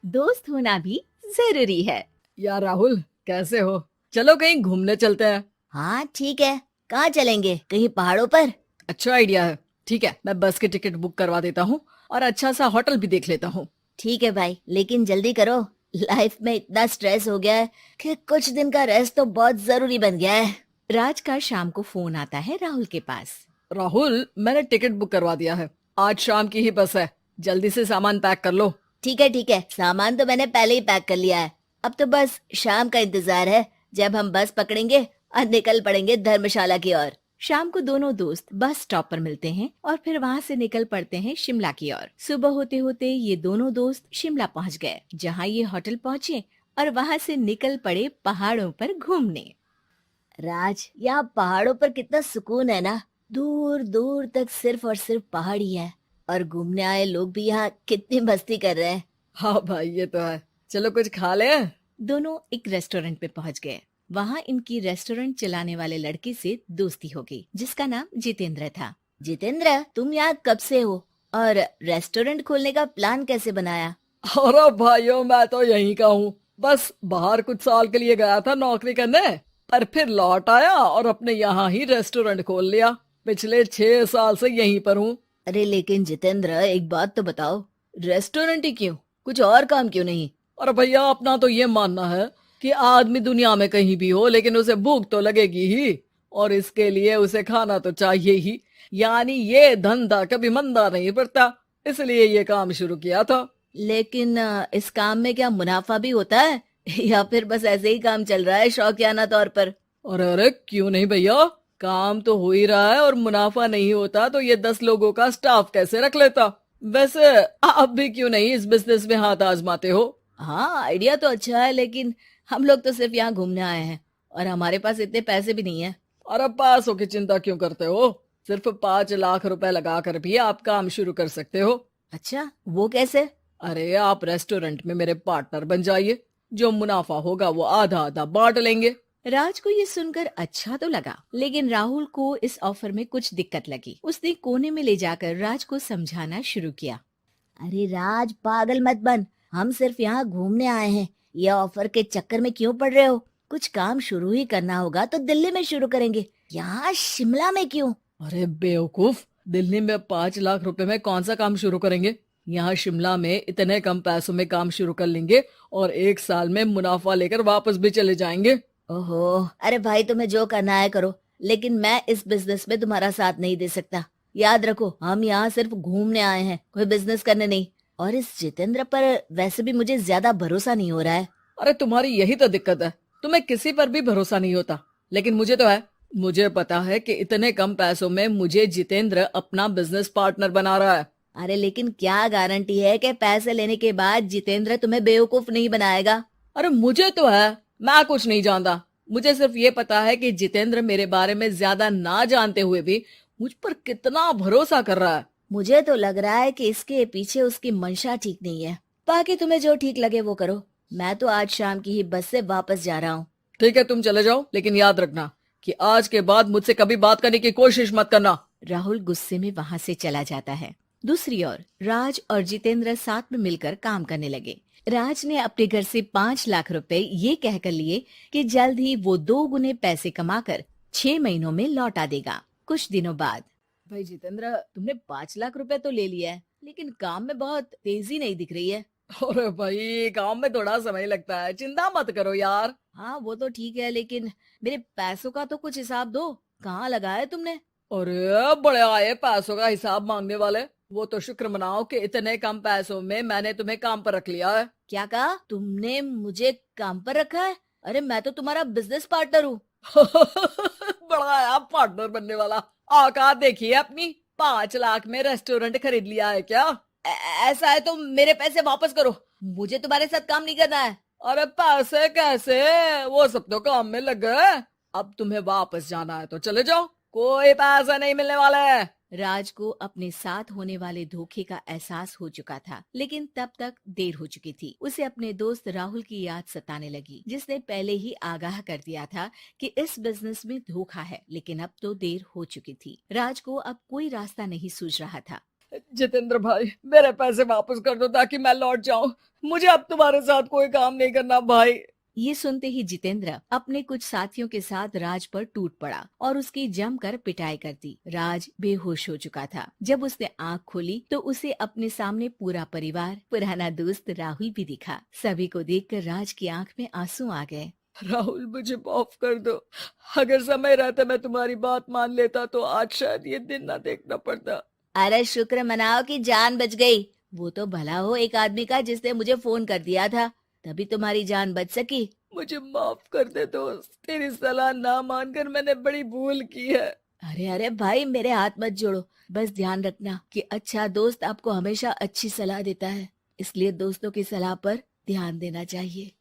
दोस्त होना भी जरूरी है। यार राहुल, कैसे हो? चलो कहीं घूमने चलते हैं। हाँ ठीक है। कहाँ चलेंगे? कहीं पहाड़ों पर? अच्छा आइडिया है। ठीक है, मैं बस की टिकट बुक करवा देता हूँ और अच्छा सा होटल भी देख लेता हूँ। ठीक है भाई, लेकिन जल्दी करो। लाइफ में इतना स्ट्रेस हो गया है कि कुछ दिन का रेस्ट तो बहुत जरूरी बन गया है। राज का शाम को फोन आता है राहुल के पास। राहुल, मैंने टिकट बुक करवा दिया है। आज शाम की ही बस है। जल्दी से सामान पैक कर लो। ठीक है, सामान तो मैंने पहले ही पैक कर लिया है। अब तो बस शाम का इंतजार है, जब हम बस पकड़ेंगे और निकल पड़ेंगे धर्मशाला की ओर। शाम को दोनों दोस्त बस स्टॉप पर मिलते हैं और फिर वहाँ से निकल पड़ते हैं शिमला की ओर। सुबह होते होते ये दोनों दोस्त शिमला पहुँच गए, जहाँ ये होटल पहुँचे और वहाँ से निकल पड़े पहाड़ों पर घूमने। राज, यहाँ पहाड़ों पर कितना सुकून है ना। दूर दूर तक सिर्फ और सिर्फ पहाड़ ही है, और घूमने आए लोग भी यहाँ कितनी मस्ती कर रहे हैं। हाँ भाई, ये तो है। चलो कुछ खा ले। दोनों एक रेस्टोरेंट पे पहुँच गए। वहाँ इनकी रेस्टोरेंट चलाने वाले लड़के से दोस्ती हो गई, जिसका नाम जितेंद्र था। जितेंद्र, तुम यहाँ कब से हो और रेस्टोरेंट खोलने का प्लान कैसे बनाया? अरे भाइयों, मैं तो यहीं का हूँ। बस बाहर कुछ साल के लिए गया था नौकरी करने, पर फिर लौट आया और अपने यहाँ ही रेस्टोरेंट खोल लिया। पिछले 6 साल से यहीं पर हूँ। अरे लेकिन जितेंद्र, एक बात तो बताओ, रेस्टोरेंट ही क्यों? कुछ और काम क्यों नहीं? और भैया, अपना तो ये मानना है कि आदमी दुनिया में कहीं भी हो, लेकिन उसे भूख तो लगेगी ही, और इसके लिए उसे खाना तो चाहिए ही। यानी ये धंधा कभी मंदा नहीं पड़ता, इसलिए ये काम शुरू किया था। लेकिन इस काम में क्या मुनाफा भी होता है या फिर बस ऐसे ही काम चल रहा है शौकियाना तौर पर? अरे अरे, क्यों नहीं भैया, काम तो हो ही रहा है, और मुनाफा नहीं होता तो ये 10 लोगों का स्टाफ कैसे रख लेता। वैसे आप भी क्यों नहीं इस बिजनेस में हाथ आजमाते हो? हाँ, आइडिया तो अच्छा है, लेकिन हम लोग तो सिर्फ यहाँ घूमने आए हैं और हमारे पास इतने पैसे भी नहीं है। और अब पैसों की चिंता क्यों करते हो? सिर्फ 5 लाख रुपए लगाकर भी आप काम शुरू कर सकते हो। अच्छा, वो कैसे? अरे, आप रेस्टोरेंट में मेरे पार्टनर बन जाइए। जो मुनाफा होगा वो आधा आधा बांट लेंगे। राज को ये सुनकर अच्छा तो लगा, लेकिन राहुल को इस ऑफर में कुछ दिक्कत लगी। उसने कोने में ले जाकर राज को समझाना शुरू किया। अरे राज, पागल मत बन। हम सिर्फ यहाँ घूमने आए हैं, ये ऑफर के चक्कर में क्यों पड़ रहे हो? कुछ काम शुरू ही करना होगा तो दिल्ली में शुरू करेंगे, यहाँ शिमला में क्यों? अरे बेवकूफ, दिल्ली में 5 लाख रुपए में कौन सा काम शुरू करेंगे? यहाँ शिमला में इतने कम पैसों में काम शुरू कर लेंगे और 1 साल में मुनाफा लेकर वापस भी चले जाएंगे। ओहो, अरे भाई, तुम्हें जो करना है करो, लेकिन मैं इस बिजनेस में तुम्हारा साथ नहीं दे सकता। याद रखो, हम यहाँ सिर्फ घूमने आए हैं, कोई बिजनेस करने नहीं। और इस जितेंद्र पर वैसे भी मुझे ज्यादा भरोसा नहीं हो रहा है। अरे तुम्हारी यही तो दिक्कत है, तुम्हें किसी पर भी भरोसा नहीं होता, लेकिन मुझे तो है। मुझे पता है कि इतने कम पैसों में मुझे जितेंद्र अपना बिजनेस पार्टनर बना रहा है। अरे लेकिन क्या गारंटी है कि पैसे लेने के बाद जितेंद्र तुम्हें बेवकूफ नहीं बनाएगा? अरे मुझे तो है, मैं कुछ नहीं जानता। मुझे सिर्फ ये पता है कि जितेंद्र मेरे बारे में ज्यादा ना जानते हुए भी मुझ पर कितना भरोसा कर रहा है। मुझे तो लग रहा है कि इसके पीछे उसकी मंशा ठीक नहीं है। बाकी तुम्हें जो ठीक लगे वो करो। मैं तो आज शाम की ही बस से वापस जा रहा हूँ। ठीक है, तुम चले जाओ, लेकिन याद रखना कि आज के बाद मुझसे कभी बात करने की कोशिश मत करना। राहुल गुस्से में वहाँ से चला जाता है। दूसरी ओर राज और जितेंद्र साथ में मिलकर काम करने लगे। राज ने अपने घर से 5 लाख रुपए ये कहकर लिए कि जल्द ही वो 2 गुने पैसे कमाकर 6 महीनों में लौटा देगा। कुछ दिनों बाद, भाई जितेंद्र, तुमने 5 लाख रुपए तो ले लिया है, लेकिन काम में बहुत तेजी नहीं दिख रही है। अरे भाई, काम में थोड़ा समय लगता है, चिंता मत करो यार। हाँ वो तो ठीक है, लेकिन मेरे पैसों का तो कुछ हिसाब दो। कहाँ लगाया तुमने? अरे बड़े आए पैसों का हिसाब मांगने वाले। वो तो शुक्र मनाओ कि इतने कम पैसों में मैंने तुम्हें काम पर रख लिया है। क्या कहा तुमने? मुझे काम पर रखा है? अरे मैं तो तुम्हारा बिजनेस पार्टनर हूँ। बड़ा आया पार्टनर बनने वाला। औकात देखिए अपनी। 5 लाख में रेस्टोरेंट खरीद लिया है क्या? ऐसा है तो मेरे पैसे वापस करो, मुझे तुम्हारे साथ काम नहीं करना है। अरे पैसे कैसे? वो सब तो काम में लग गए। अब तुम्हें वापस जाना है तो चले जाओ, कोई पैसा नहीं मिलने वाला है। राज को अपने साथ होने वाले धोखे का एहसास हो चुका था, लेकिन तब तक देर हो चुकी थी। उसे अपने दोस्त राहुल की याद सताने लगी, जिसने पहले ही आगाह कर दिया था कि इस बिजनेस में धोखा है, लेकिन अब तो देर हो चुकी थी। राज को अब कोई रास्ता नहीं सूझ रहा था। जितेंद्र भाई, मेरे पैसे वापस कर दो ताकि मैं लौट जाऊं। मुझे अब तुम्हारे साथ कोई काम नहीं करना भाई। ये सुनते ही जितेंद्र अपने कुछ साथियों के साथ राज पर टूट पड़ा और उसकी जमकर पिटाई कर दी। राज बेहोश हो चुका था। जब उसने आंख खोली तो उसे अपने सामने पूरा परिवार, पुराना दोस्त राहुल भी दिखा। सभी को देखकर राज की आंख में आंसू आ गए। राहुल, मुझे माफ कर दो। अगर समय रहता मैं तुम्हारी बात मान लेता तो आज शायद ये दिन ना देखना पड़ता। अरे शुक्र मनाओ कि जान बच गई। वो तो भला हो एक आदमी का जिसने मुझे फोन कर दिया था, तभी तुम्हारी जान बच सकी। मुझे माफ कर दे दोस्त, तेरी सलाह ना मानकर मैंने बड़ी भूल की है। अरे अरे भाई, मेरे हाथ मत जोड़ो। बस ध्यान रखना कि अच्छा दोस्त आपको हमेशा अच्छी सलाह देता है, इसलिए दोस्तों की सलाह पर ध्यान देना चाहिए।